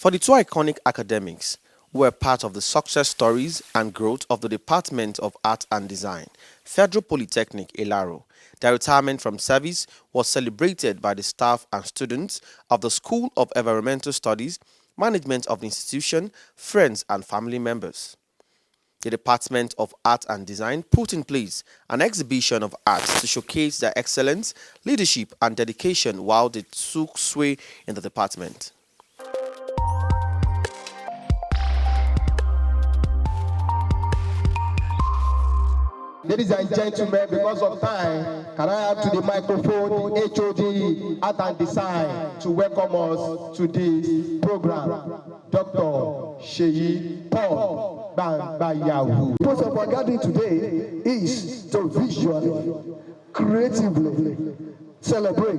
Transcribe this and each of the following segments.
For the two iconic academics who were part of the success stories and growth of the Department of Art and Design, Federal Polytechnic Ilaro, their retirement from service was celebrated by the staff and students of the School of Environmental Studies, management of the institution, friends and family members. The Department of Art and Design put in place an exhibition of art to showcase their excellence, leadership, and dedication while they took sway in the department. Ladies and gentlemen, because of time, can I have to the microphone the HOD Art and Design to welcome us to this program, Dr. Sheyi Paul Bambayawu. The purpose of our gathering today is to visually, creatively celebrate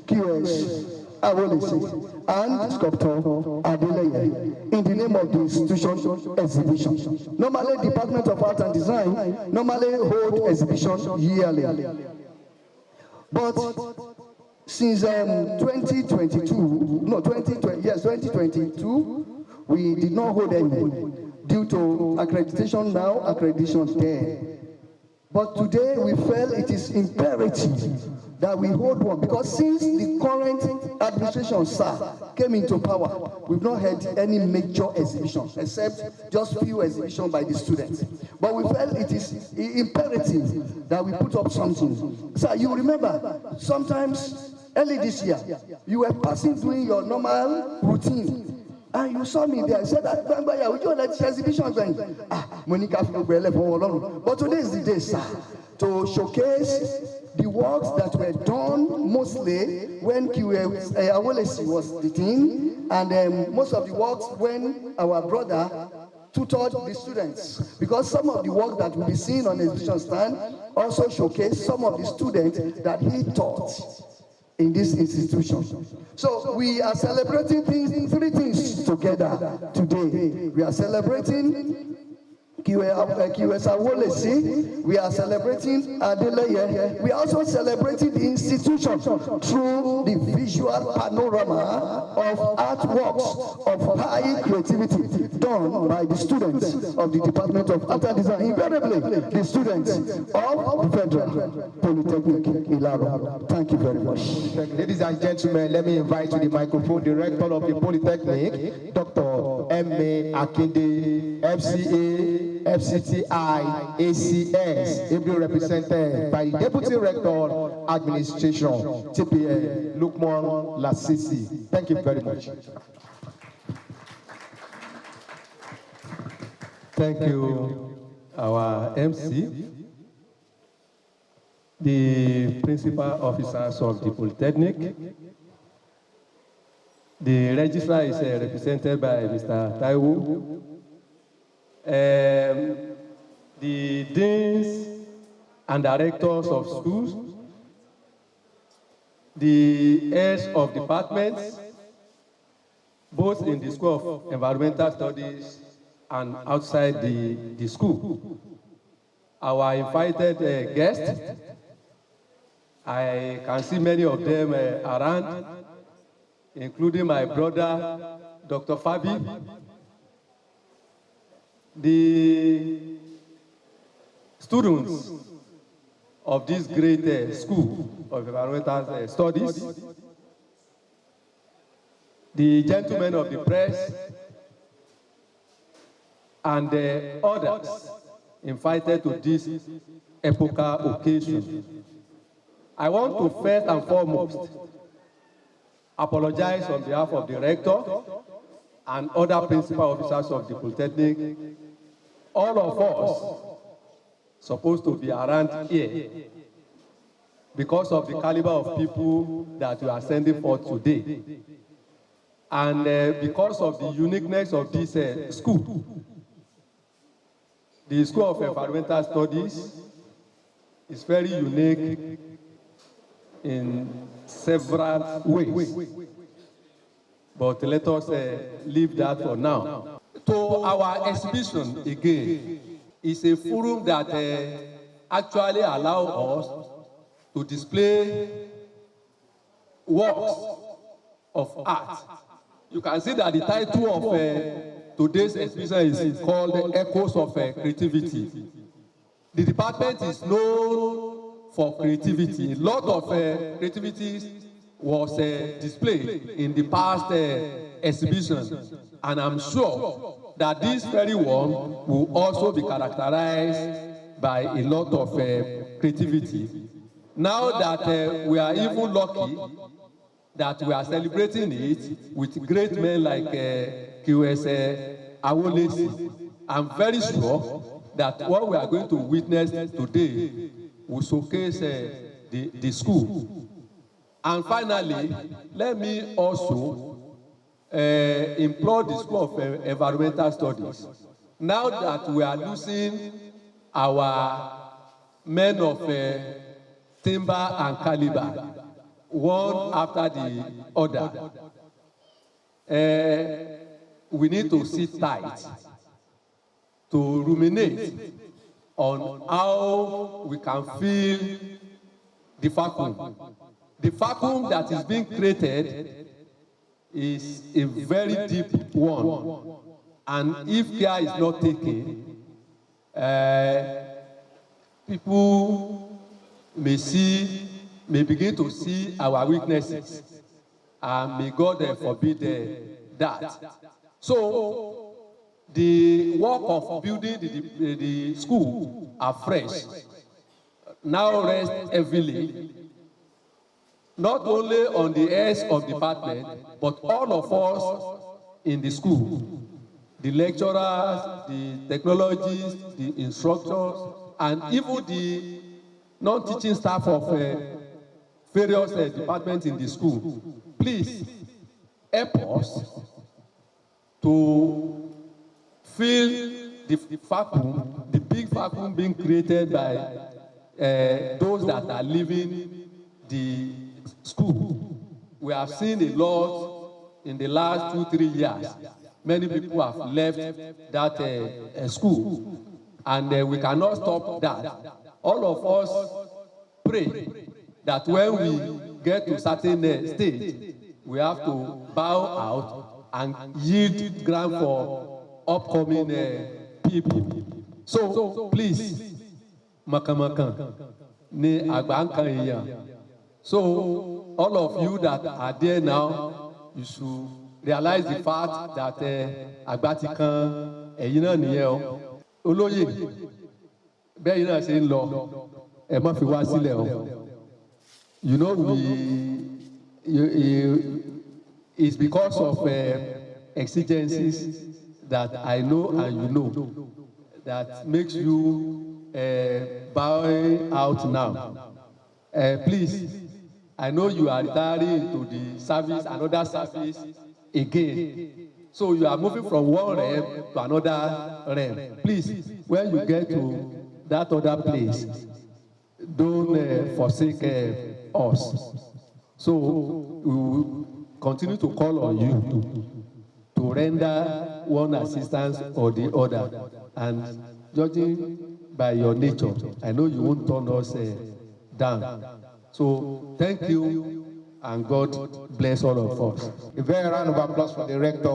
QS Awolese and sculptor Adeleye in the name of the institution exhibition. Normally, Department of Art and Design normally hold exhibition yearly. But since 2022, we did not hold any due to accreditation now, accreditation there. But today we felt it is imperative that we hold one, because since the current administration, sir, came into power, we've not had any major exhibition except just few exhibitions by the students. But we felt it is imperative that we put up something. Sir, you remember sometimes early this year, you were passing doing your normal routine. And you saw me there. I said, Bambaya, would you let this exhibition going? Monica, but today is the day, sir, to showcase the works that were done mostly when Awolese was the king, and most of the works when our brother tutored the students. Because some of the work that will be seen on the exhibition stand also showcase some of the students that he taught in this institution. So we are celebrating three things together today. We are celebrating QS Awolese, we are celebrating Adeleye, we are also celebrating the institution through the visual panorama of artworks of high creativity done by the students of the Department of Art and Design, invariably the students of the Federal Polytechnic Ilaro. Thank you very much. Ladies and gentlemen, let me invite to the microphone the rector of the Polytechnic, Dr. M.A. Akinde, FCA, FCTI, ACS, ably represented by the Deputy Rector, Administration, TPA, Lukman Lasisi. Thank you very much. Thank you, our MC, the principal officers of the Polytechnic. The registrar is represented by Mr. Taiwo. The deans and directors of schools, the heads of departments, both in the School of Environmental Studies and outside the school. Our invited guests, I can see many of them around, including my brother, Dr. Fabi. The students of this great school of environmental studies, the gentlemen of the press, and the others invited to this epochal occasion. I want to first and foremost apologize on behalf of the rector and other principal officers of the Polytechnic. All of us supposed to be around here because of the caliber of people that we are sending forth today, and because of the uniqueness of this school. The School of Environmental Studies is very unique in several ways, but let us leave that for now. To our exhibition again is a forum that actually allows us to display works of art You can see that the title of today's exhibition is called Echoes of Creativity. The department is known for creativity. A lot of creativity was displayed in the past exhibition, and I'm sure that this very one will also be characterized by a lot of creativity. Now that we are even lucky that we are celebrating it with great men like QS Awolesi, I'm very sure that what we are going to witness today will showcase the school. And finally, let me also implore the School of Environmental Studies. Now that we are losing our men of timber and caliber, one after the other, we need to sit tight to ruminate on how we can fill the vacuum. The vacuum that is being created is a very deep one, and if care is not taken, people may begin to see our weaknesses, and may God forbid that. So the work of building the school afresh now rests heavily not only on the heads of department, but all of us in the school, the lecturers, the technologists, the instructors, and even the non-teaching staff of various departments in the school. Please help us to fill the vacuum, the big vacuum being created by those that are leaving the school. We have seen a lot in the last 2-3 years. Many people have left that school, and we cannot stop that. All of us pray that when we get to certain stage, we have to bow out and yield ground for upcoming people. So please, makamakan ni agbankan eyan. So all of you that are there now, you should realize the fact that agbatikan ẹ̀yin náà nìyẹn o. Olóyè bẹ́ẹ̀ náà ṣe ń lọ ẹ má fi wá sílẹ̀ o. You know, it's because of exigencies that I know and you know that makes you bowing out now. Please, I know you are retiring into the service, another service again. So you are moving from one realm to another realm. Please, when you get to that other place, don't forsake us. So we will continue to call on you to render one assistance or the other. And judging by your nature, I know you won't turn us down. So thank you, and God bless all of us. A very round of applause for the rector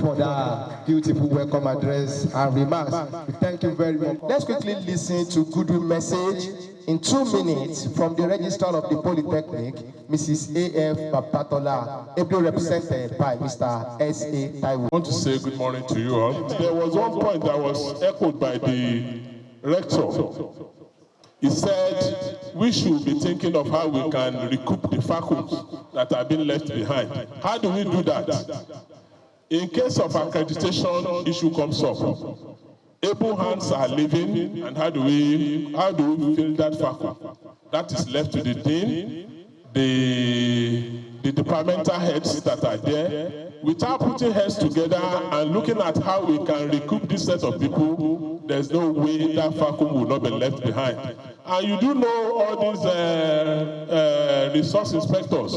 for that beautiful welcome address and remarks. We thank you very much. Let's quickly listen to goodwill message in 2 minutes from the registrar of the Polytechnic, Mrs. A.F. Papatola, ably represented by Mr. S.A. Taiwo. I want to say good morning to you all. There was one point that was echoed by the rector. He said we should be thinking of how we can recoup the vacuums that have been left behind. How do we do that? In case of accreditation issue comes up, able hands are leaving, and how do we fill that vacuum? That is left to the dean, the departmental heads that are there. Without putting heads together and looking at how we can recoup this set of people, there's no way that vacuum will not be left behind. And you do know all these resource inspectors,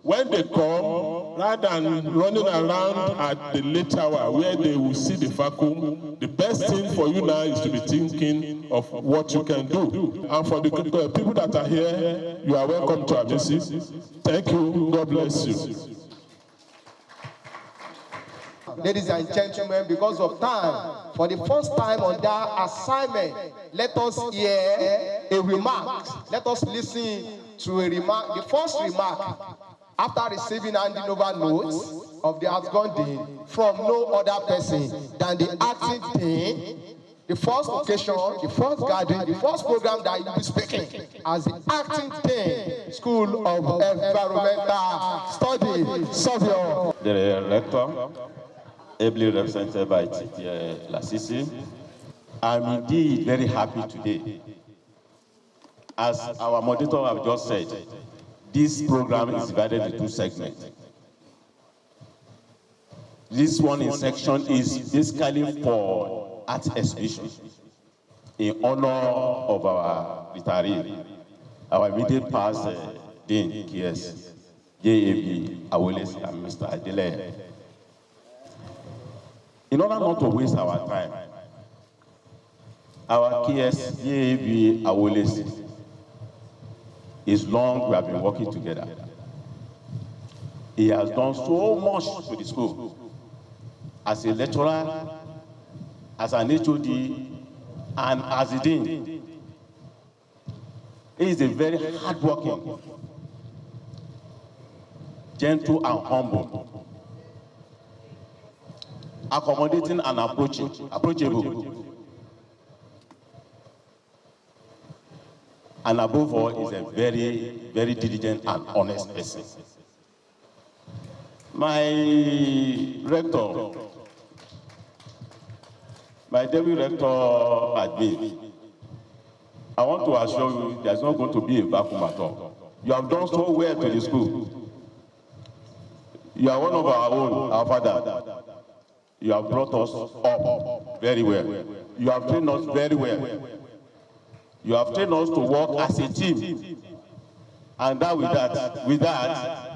when they come, rather than running around at the late hour where they will see the vacuum, the best thing for you now is to be thinking of what you can do. And for the people that are here, you are welcome to our visit. Thank you. God bless you. Ladies and gentlemen, because of time, for the first time on that assignment, let us hear a remark. Let us listen to a remark. The first remark, after receiving and handing over notes of the outgone dean from no other person than the acting dean, the first occasion, the first gathering, the first program that you will be speaking as the acting dean, School of Environmental Studies, Savio. The rector, ably represented by T.T. Lasisi. I'm indeed very happy today. As our moderator have just said, this program is divided into two segments. This one in section is basically for art exhibition in honor of our retiree, our immediate past Dean KS, JAB Awolesi and Mr. Adele. In order not to waste our time, our KS, JAB Awolesi, is long we have been working together. He has done so much to the school as a lecturer, as an HOD, and as a dean. He is a very hardworking, gentle and humble, accommodating and approachable, and above all, is a very, very diligent and honest person. My rector, my deputy rector admin, I want to assure you there's not going to be a vacuum at all. You have done so well to the school. You are one of our own, our father. You have brought us up very well. You have trained us very well. You have trained us to work as a team. And that with that,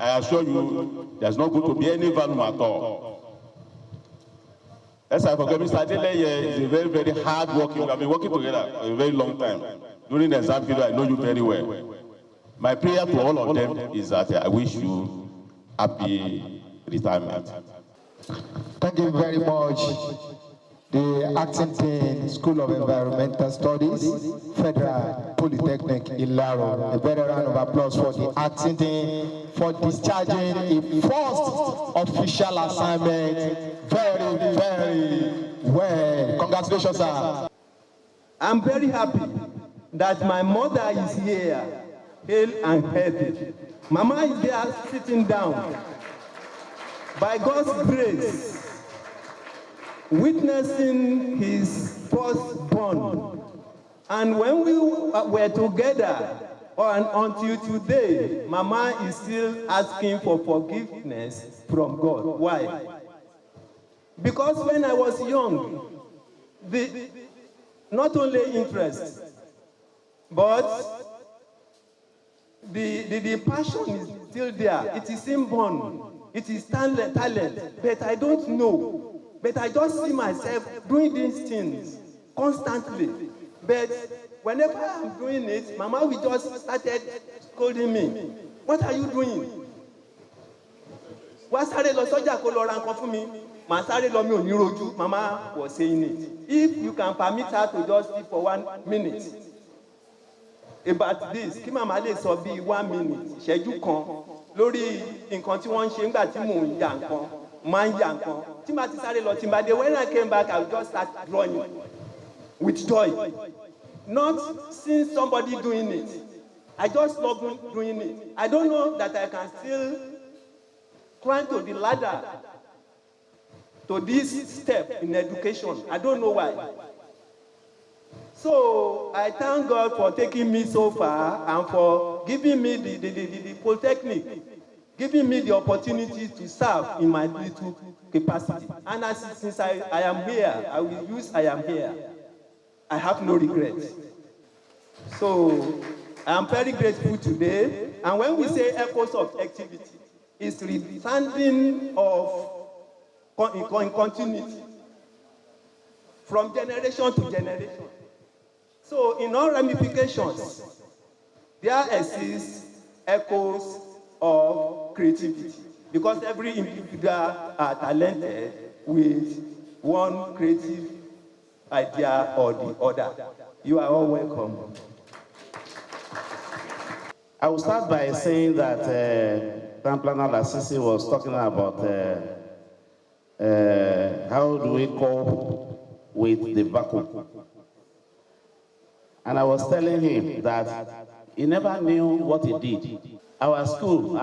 I assure you, there's not going to be any vacuum at all. As I forget, Mr. Adeleye is a very, very hard working. We have been working together for a very long time. During the exam period, I know you very well. My prayer to all of them is that I wish you happy retirement. Thank you very much. The acting dean, School of Environmental Studies, Federal Polytechnic, Ilaro. A better round of applause for the acting dean for discharging a first official assignment. Very, very well. Congratulations, sir. I'm very happy that my mother is here, hale and healthy. Mama is there sitting down. By God's grace, witnessing his firstborn. And when we were together, until today, Mama is still asking for forgiveness from God. Why? Because when I was young, not only interest, but the passion is still there. It is inborn. It is talent, but I don't know. But I just see myself doing these things constantly. But whenever I'm doing it, Mama will just started scolding me. What are you doing? Wá sáré lọ sọ́jà kó lọ ra nǹkan fún mi. Màá sáré lọ mi ò ní rojú. Mama was saying it. If you can permit her to just speak for 1 minute about this, kí Mama lè sọ bí 1 minute, ìṣẹ́jú kan lórí nǹkan tí wọ́n ń ṣe nígbà tí mò ń ya nǹkan, máa ń ya nǹkan. Tí màá ti sáré lọ, tí màá dé, when I came back, I would just start drawing with joy. Not seeing somebody doing it. I just love doing it. I don't know that I can still climb to the ladder to this step in education. I don't know why. So I thank God for taking me so far and for giving me the Polytechnic, giving me the opportunity to serve in my little capacity. And since I am here, I will use I am here. I have no regrets. So I am very grateful today. And when we say echoes of activity, it's resounding in continuity from generation to generation. So in all ramifications, there exists echoes of creativity because every individual are talented with one creative idea or the other. You are all welcome. I will start by saying that Town Planner Lasisi was talking about how do we cope with the vacuum. And I was telling him that he never knew what he did. Our school,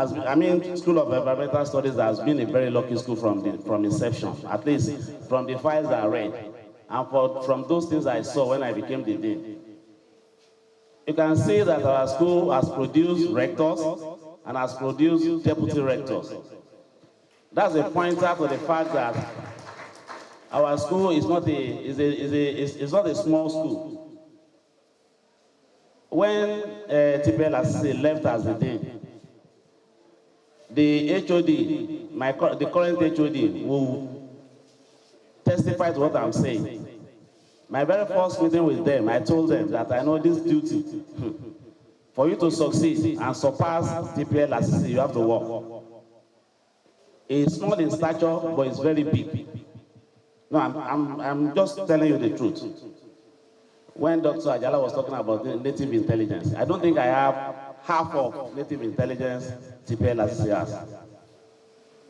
School of Environmental Studies has been a very lucky school from inception, at least from the files I read, and from those things I saw when I became the dean. You can see that our school has produced rectors and has produced deputy rectors. That's a pointer to the fact that our school is not a small school. When TPL Lasisi left as the dean, the HOD, the current HOD, will testify to what I'm saying. My very first meeting with them, I told them that I know this duty. For you to succeed and surpass TPL Lasisi, you have to work. It's small in stature, but it's very big. No, I'm just telling you the truth. When Dr. Ajala was talking about native intelligence, I don't think I have half of native intelligence TPL Lasisi has.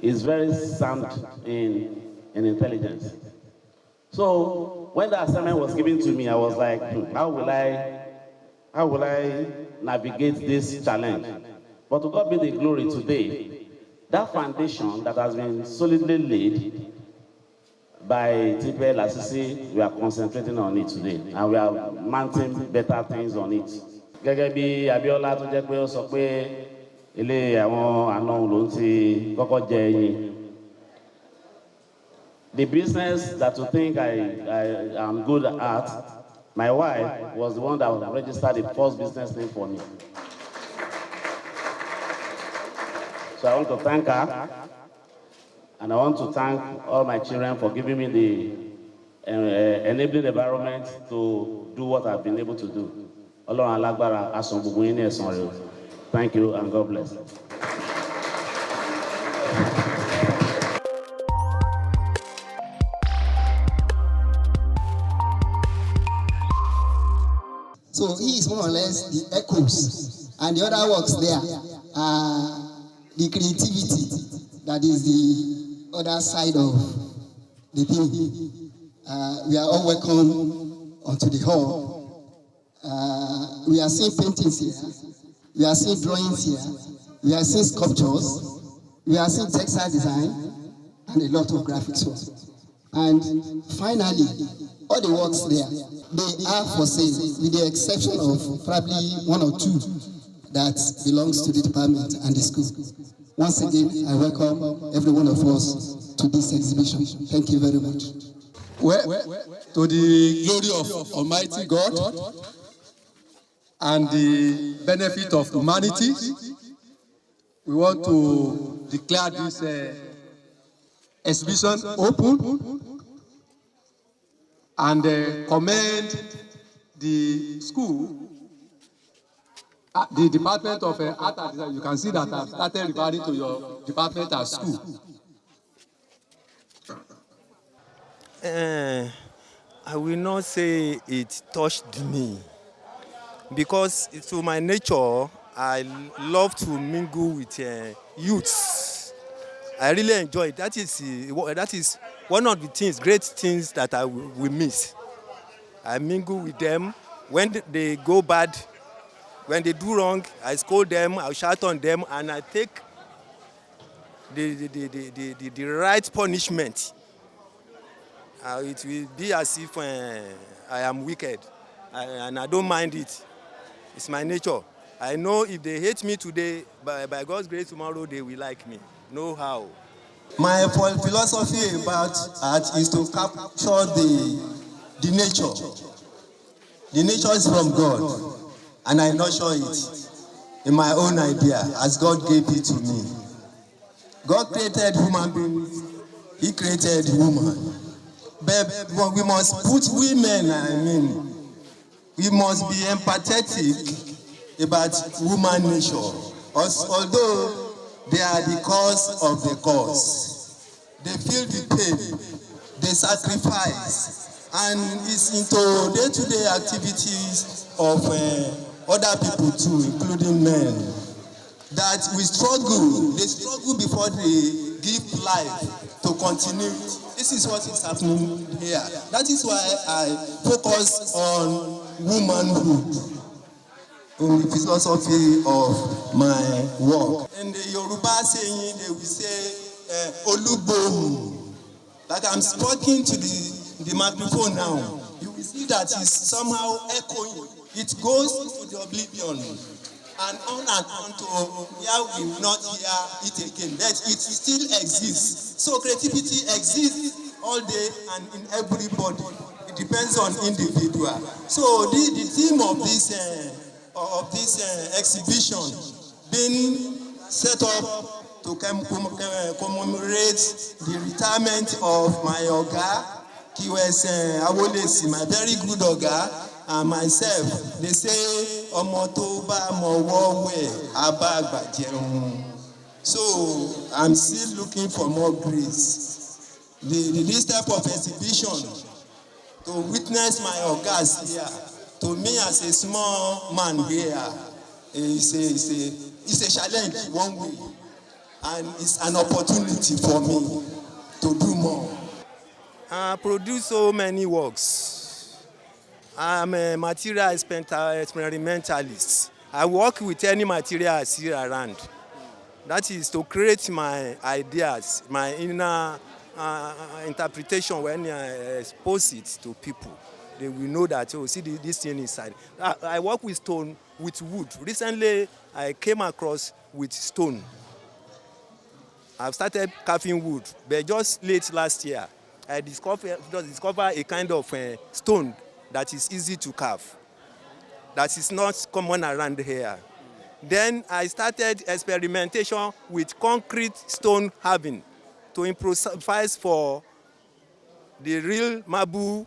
It's very sound in intelligence. So when the assignment was given to me, I was like, how will I navigate this challenge? But to God be the glory today. That foundation that has been solidly laid by TPL Lasisi, we are concentrating on it today, and we are mounting better things on it. Gẹ́gẹ́ bí Abiola tó jẹ́ pé ó sọ pé ilé àwọn àna òun ló ti kọ́kọ́ jẹ ẹyin. The business that you think I am good at, my wife was the one that registered the first business name for me. So I want to thank her, and I want to thank all my children for giving me the enabling environment to do what I've been able to do. Ọlọ́run alágbára á san gbogbo yín ní ẹ̀san rere. Thank you and God bless. So he is more or less the echoes, and the other works there are the creativity that is the other side of the thing. We are all welcome onto the hall. We are seeing paintings here, we are seeing drawings here, we are seeing sculptures, we are seeing textile design, and a lot of graphics work. And finally, all the works there, they are for sale, with the exception of probably one or two that belongs to the department and the school. Once again, I welcome every one of us to this exhibition. Thank you very much. Well, to the glory of Almighty God and the benefit of humanity, we want to declare this exhibition open and commend the school, the Department of Art and Design. You can see that I've started referring to your department as school. I will not say it touched me, because to my nature, I love to mingle with youths. I really enjoy it. That is one of the great things that I will miss. I mingle with them. When they go bad, when they do wrong, I scold them, I shout on them, and I take the right punishment. It will be as if I am wicked, and I don't mind it. It's my nature. I know if they hate me today, by God's grace, tomorrow they will like me. Know how. My philosophy about art is to capture the nature. The nature is from God, and I nurture it in my own idea as God gave it to me. God created human beings. He created woman. But we must put women, we must be empathetic about human nature. Although they are the cause of the cause. They feel the pain. they sacrifice, and is into day-to-day activities of other people too, including men. That we struggle, they struggle before they give life to continue. This is what is happening here. That is why I focus on womanhood in the philosophy of my work. In the Yoruba saying, they will say, Olugbohun. Like I'm speaking to the microphone now. You will see that it's somehow echoing. It goes into the oblivion. And on to where we will not hear it again. But it still exists. So creativity exists all day and in everybody. It depends on individual. So the theme of this exhibition being set up to commemorate the retirement of my Oga, QS Awolesi, my very good Oga, and myself. They say, Ọmọ tó bá mọwọ́ wẹ̀, á bá àgbà jẹun. So I'm still looking for more grace. This type of exhibition, to witness my Ogas here, to me as a small man here, it's a challenge one way, and it's an opportunity for me to do more. I produce so many works. I'm a material experimentalist. I work with any material I see around. That is to create my ideas, my inner interpretation. When I expose it to people, they will know that, oh, see this thing inside. I work with stone, with wood. Recently, I came across with stone. I've started carving wood, but just late last year, I discovered a kind of stone that is easy to carve, that is not common around here. Then I started experimentation with concrete stone carving to improvise for the real marble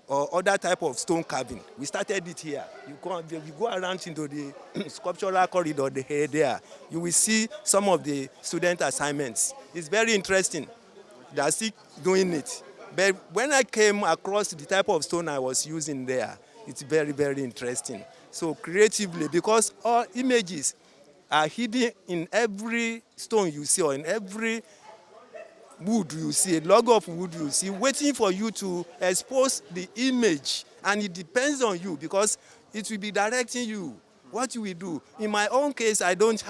or other type of stone carving. We started it here. You go around into the sculptural corridor there. You will see some of the student assignments. It's very interesting. They are still doing it. But when I came across the type of stone I was using there, it's very, very interesting. So creatively, because all images are hidden in every stone you see, or in every wood you see, a log of wood you see, waiting for you to expose the image. And it depends on you, because it will be directing you what you will do. In my own case, I don't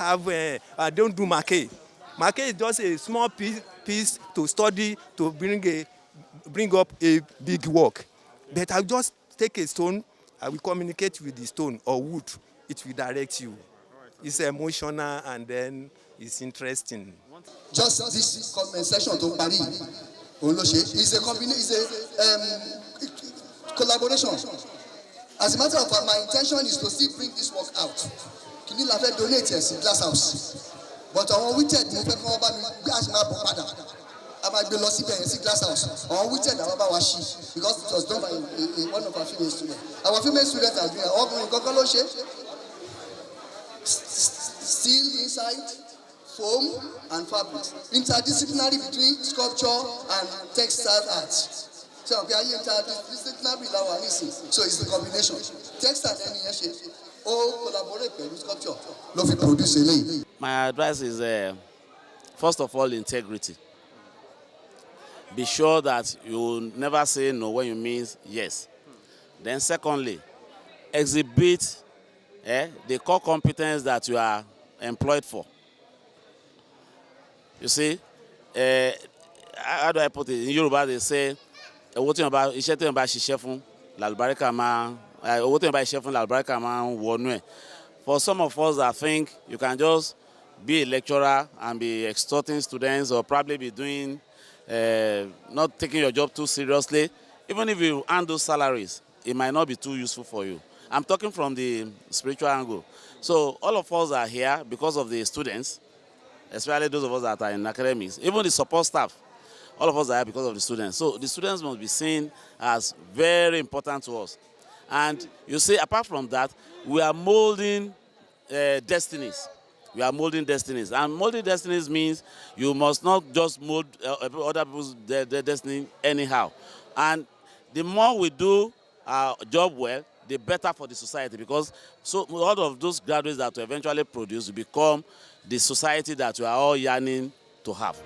do maquet. Maquet is just a small piece to study, to bring up a big work. But I'll just take a stone, I will communicate with the stone or wood. It will direct you. It's emotional and then it's interesting. Just this comment section to Paris, is a collaboration. As a matter of fact, my intention is to still bring this work out. Kini la fẹ́ donate yes in Glass House. But àwọn wíjẹ̀ mo fẹ́ kọ́ ọba mi gbé àṣìmá bọ̀ padà. A máa gbé lọ síbẹ̀ yẹn sí Glass House. Àwọn wíjẹ̀ àwọn bá wa ṣí, because it was done by one of our female students. Our female students are doing it. Àwọn ọkùnrin kankan ló ṣe. Steel inside, foam and fabric. Interdisciplinary between sculpture and textile art. So we are interdisciplinary so it's the combination. Textile and any all collaborate with sculpture. Love it produce eléyìí. My advice is first of all, integrity. Be sure that you never say no when you mean yes. Then secondly, exhibit the core competence that you are employed for. You see, how do I put it? In Yoruba, they say, owó tí wọ́n bá iṣẹ́ tí wọ́n bá ṣiṣẹ́ fún làlùbáríkà máa owó tí wọ́n bá ṣiṣẹ́ fún làlùbáríkà máa ń wọnú ẹ̀. For some of us that think you can just be a lecturer and be extorting students, or probably be doing not taking your job too seriously, even if you earn those salaries, it might not be too useful for you. I'm talking from the spiritual angle. So all of us are here because of the students, especially those of us that are in academics, even the support staff. All of us are here because of the students. So the students must be seen as very important to us. And you see, apart from that, we are molding destinies. We are molding destinies. And molding destinies means you must not just mold other people's their destiny anyhow. And the more we do our job well, the better for the society, because so a lot of those graduates that will eventually produce will become the society that we are all yearning to have.